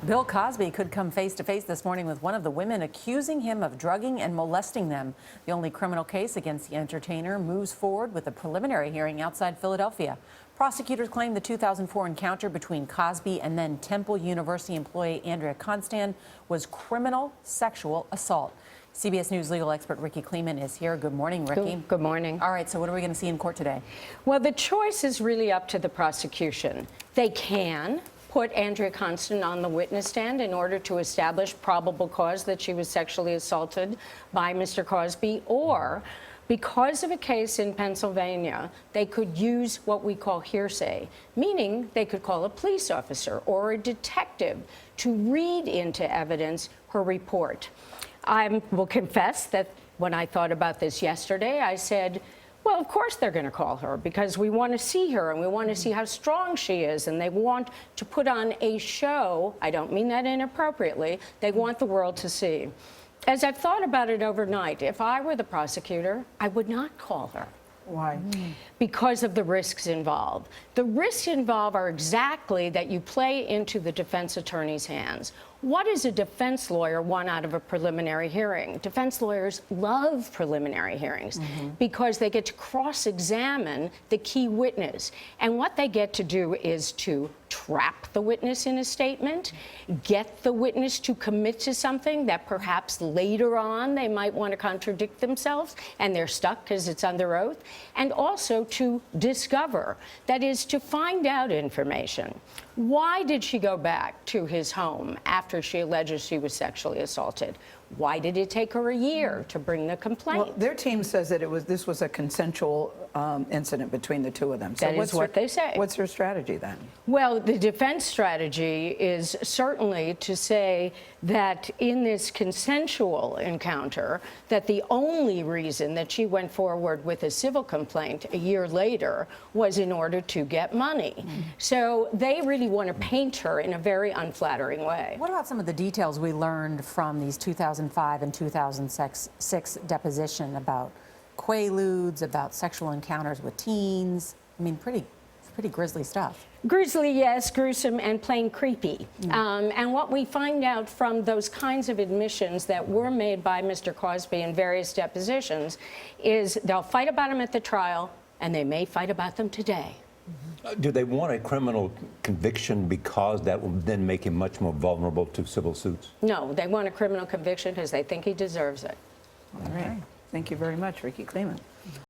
Bill Cosby could come face to face this morning with one of the women accusing him of drugging and molesting them. The only criminal case against the entertainer moves forward with a preliminary hearing outside Philadelphia. Prosecutors claim the 2004 encounter between Cosby and then Temple University employee Andrea Constand was criminal sexual assault. CBS News legal expert Rikki Klieman is here. Good morning, Rikki. Good morning. All right, so what are we going to see in court today? Well, the choice is really up to the prosecution. They can put Andrea Constand on the witness stand in order to establish probable cause that she was sexually assaulted by Mr. Cosby, or because of a case in Pennsylvania, they could use what we call hearsay, meaning they could call a police officer or a detective to read into evidence her report. I will confess that when I thought about this yesterday, I said, well, of course they're going to call her because we want to see her and we want to see how strong she is, and they want to put on a show. I don't mean that inappropriately. They want the world to see. As I've thought about it overnight, if I were the prosecutor, I would not call her. Why? Because of the risks involved. The risks involved are exactly that you play into the defense attorney's hands. What does a defense lawyer want out of a preliminary hearing? Defense lawyers love preliminary hearings because they get to cross-examine the key witness. And what they get to do is to trap the witness in a statement, get the witness to commit to something that perhaps later on they might want to contradict themselves and they're stuck because it's under oath, and also to discover, that is, to find out information. Why did she go back to his home after she alleges she was sexually assaulted? Why did it take her a year to bring the complaint? Well, their team says that this was a consensual incident between the two of them. So that is what they say. What's her strategy then? Well, the defense strategy is certainly to say that in this consensual encounter, that the only reason that she went forward with a civil complaint a year later was in order to get money. So they really want to paint her in a very unflattering way. What about some of the details we learned from these 2005 and 2006 deposition about quaaludes, about sexual encounters with teens? I mean, pretty grisly stuff. Grisly, yes, gruesome, and plain creepy. And what we find out from those kinds of admissions that were made by Mr. Cosby in various depositions is they'll fight about them at the trial, and they may fight about them today. Do they want a criminal conviction because that will then make him much more vulnerable to civil suits? No, they want a criminal conviction because they think he deserves it. All right. Thank you very much, Rikki Klieman.